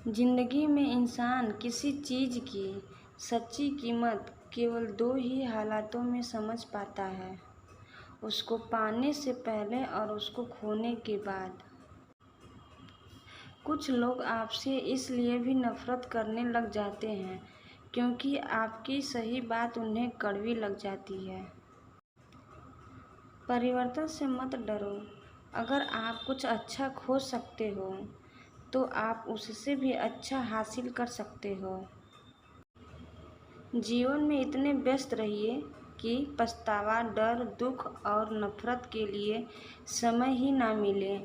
जिंदगी में इंसान किसी चीज़ की सच्ची कीमत केवल दो ही हालातों में समझ पाता है, उसको पाने से पहले और उसको खोने के बाद। कुछ लोग आपसे इसलिए भी नफरत करने लग जाते हैं क्योंकि आपकी सही बात उन्हें कड़वी लग जाती है। परिवर्तन से मत डरो। अगर आप कुछ अच्छा खोज सकते हो तो आप उससे भी अच्छा हासिल कर सकते हो। जीवन में इतने व्यस्त रहिए कि पछतावा, डर, दुख और नफरत के लिए समय ही ना मिले,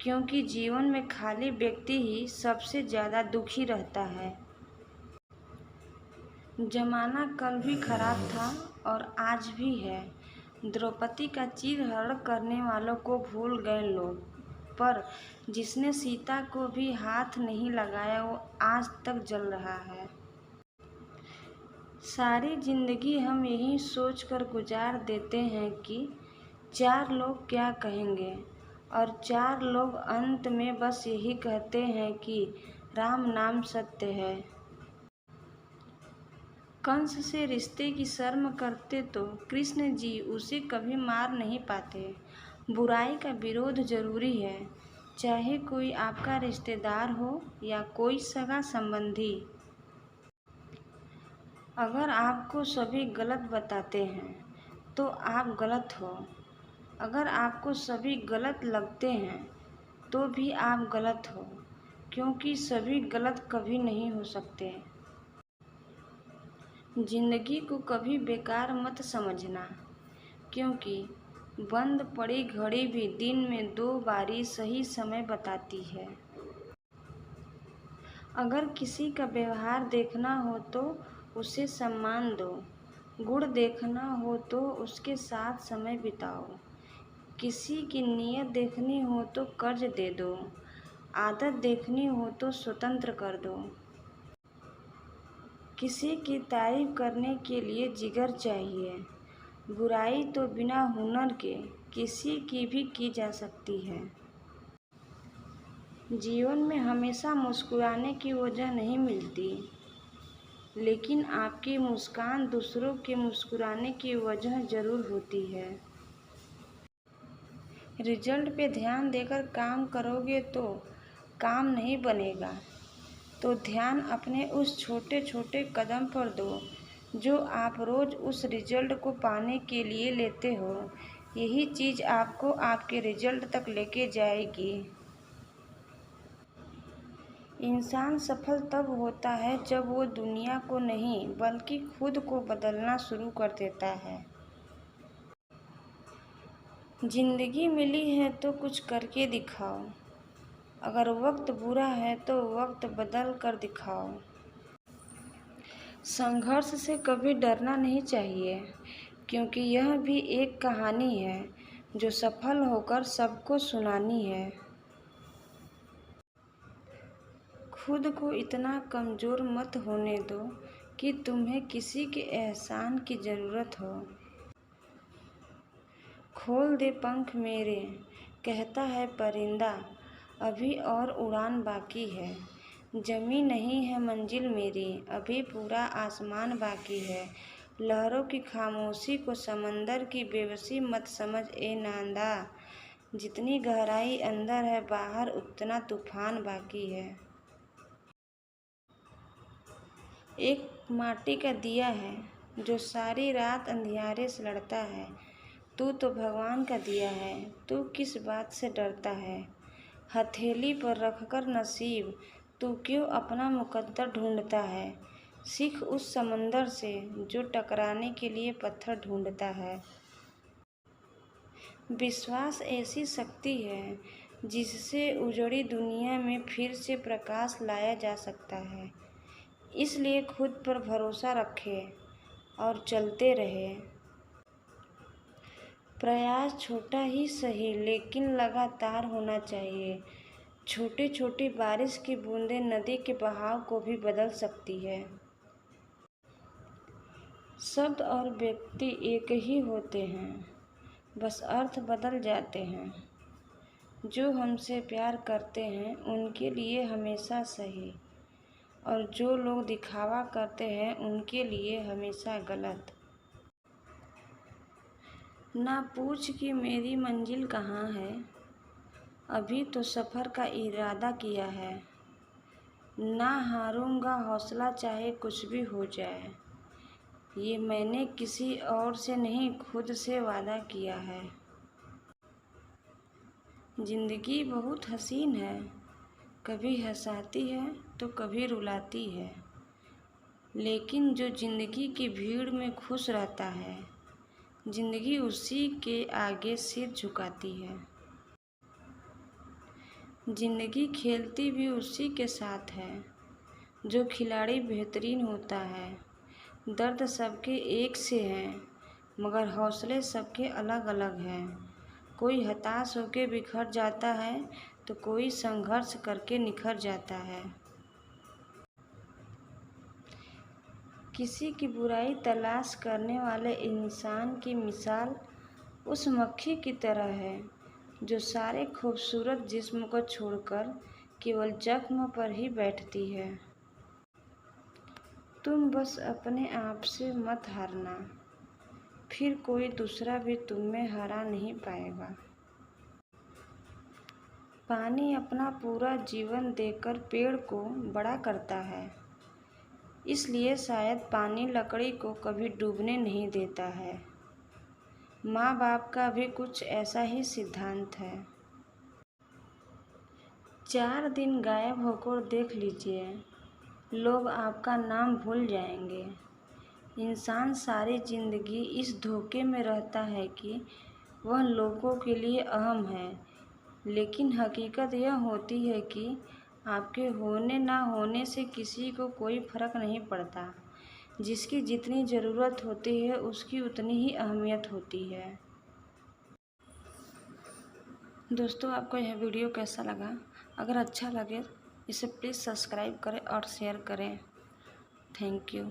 क्योंकि जीवन में खाली व्यक्ति ही सबसे ज़्यादा दुखी रहता है। जमाना कल भी खराब था और आज भी है। द्रौपदी का चीरहरण करने वालों को भूल गए लोग, पर जिसने सीता को भी हाथ नहीं लगाया वो आज तक जल रहा है। सारी जिंदगी हम यही सोचकर गुजार देते हैं कि 4 लोग क्या कहेंगे, और 4 लोग अंत में बस यही कहते हैं कि राम नाम सत्य है। कंस से रिश्ते की शर्म करते तो कृष्ण जी उसे कभी मार नहीं पाते। बुराई का विरोध जरूरी है, चाहे कोई आपका रिश्तेदार हो या कोई सगा संबंधी। अगर आपको सभी गलत बताते हैं तो आप गलत हो। अगर आपको सभी गलत लगते हैं तो भी आप गलत हो, क्योंकि सभी गलत कभी नहीं हो सकते। जिंदगी को कभी बेकार मत समझना, क्योंकि बंद पड़ी घड़ी भी दिन में 2 बारी सही समय बताती है। अगर किसी का व्यवहार देखना हो तो उसे सम्मान दो, गुण देखना हो तो उसके साथ समय बिताओ, किसी की नीयत देखनी हो तो कर्ज दे दो, आदत देखनी हो तो स्वतंत्र कर दो। किसी की तारीफ करने के लिए जिगर चाहिए। बुराई तो बिना हुनर के किसी की भी की जा सकती है। जीवन में हमेशा मुस्कुराने की वजह नहीं मिलती, लेकिन आपकी मुस्कान दूसरों के मुस्कुराने की वजह ज़रूर होती है। रिजल्ट पे ध्यान देकर काम करोगे तो काम नहीं बनेगा, तो ध्यान अपने उस छोटे छोटे कदम पर दो जो आप रोज़ उस रिजल्ट को पाने के लिए लेते हो। यही चीज़ आपको आपके रिजल्ट तक लेके जाएगी। इंसान सफल तब होता है जब वो दुनिया को नहीं बल्कि खुद को बदलना शुरू कर देता है। जिंदगी मिली है तो कुछ करके दिखाओ। अगर वक्त बुरा है तो वक्त बदल कर दिखाओ। संघर्ष से कभी डरना नहीं चाहिए, क्योंकि यह भी एक कहानी है जो सफल होकर सबको सुनानी है। खुद को इतना कमज़ोर मत होने दो कि तुम्हें किसी के एहसान की ज़रूरत हो। खोल दे पंख मेरे, कहता है परिंदा, अभी और उड़ान बाकी है। जमी नहीं है मंजिल मेरी, अभी पूरा आसमान बाकी है। लहरों की खामोशी को समंदर की बेबसी मत समझ ए नांदा, जितनी गहराई अंदर है बाहर उतना तूफान बाकी है। एक माटी का दिया है जो सारी रात अंधियारे से लड़ता है। तू तो भगवान का दिया है, तू किस बात से डरता है। हथेली पर रखकर नसीब तू क्यों अपना मुकद्दर ढूंढता है। सीख उस समंदर से जो टकराने के लिए पत्थर ढूंढता है। विश्वास ऐसी शक्ति है जिससे उजड़ी दुनिया में फिर से प्रकाश लाया जा सकता है। इसलिए खुद पर भरोसा रखें और चलते रहें। प्रयास छोटा ही सही लेकिन लगातार होना चाहिए। छोटी छोटी बारिश की बूंदें नदी के बहाव को भी बदल सकती है। शब्द और व्यक्ति एक ही होते हैं, बस अर्थ बदल जाते हैं। जो हमसे प्यार करते हैं उनके लिए हमेशा सही, और जो लोग दिखावा करते हैं उनके लिए हमेशा गलत। ना पूछ कि मेरी मंजिल कहाँ है, अभी तो सफ़र का इरादा किया है। ना हारूंगा हौसला चाहे कुछ भी हो जाए, ये मैंने किसी और से नहीं खुद से वादा किया है। ज़िंदगी बहुत हसीन है, कभी हंसाती है तो कभी रुलाती है, लेकिन जो ज़िंदगी की भीड़ में खुश रहता है, ज़िंदगी उसी के आगे सिर झुकाती है। ज़िंदगी खेलती भी उसी के साथ है, जो खिलाड़ी बेहतरीन होता है। दर्द सबके एक से हैं, मगर हौसले सबके अलग अलग हैं। कोई हताश होकर बिखर जाता है तो कोई संघर्ष करके निखर जाता है। किसी की बुराई तलाश करने वाले इंसान की मिसाल उस मक्खी की तरह है, जो सारे खूबसूरत जिस्म को छोड़कर केवल जख्म पर ही बैठती है। तुम बस अपने आप से मत हारना, फिर कोई दूसरा भी तुम में हरा नहीं पाएगा। पानी अपना पूरा जीवन देकर पेड़ को बड़ा करता है, इसलिए शायद पानी लकड़ी को कभी डूबने नहीं देता है। माँ बाप का भी कुछ ऐसा ही सिद्धांत है। 4 दिन गायब होकर देख लीजिए, लोग आपका नाम भूल जाएंगे। इंसान सारी ज़िंदगी इस धोखे में रहता है कि वह लोगों के लिए अहम है, लेकिन हकीकत यह होती है कि आपके होने ना होने से किसी को कोई फ़र्क नहीं पड़ता। जिसकी जितनी ज़रूरत होती है उसकी उतनी ही अहमियत होती है। दोस्तों, आपको यह वीडियो कैसा लगा? अगर अच्छा लगे इसे प्लीज़ सब्सक्राइब करें और शेयर करें। Thank you.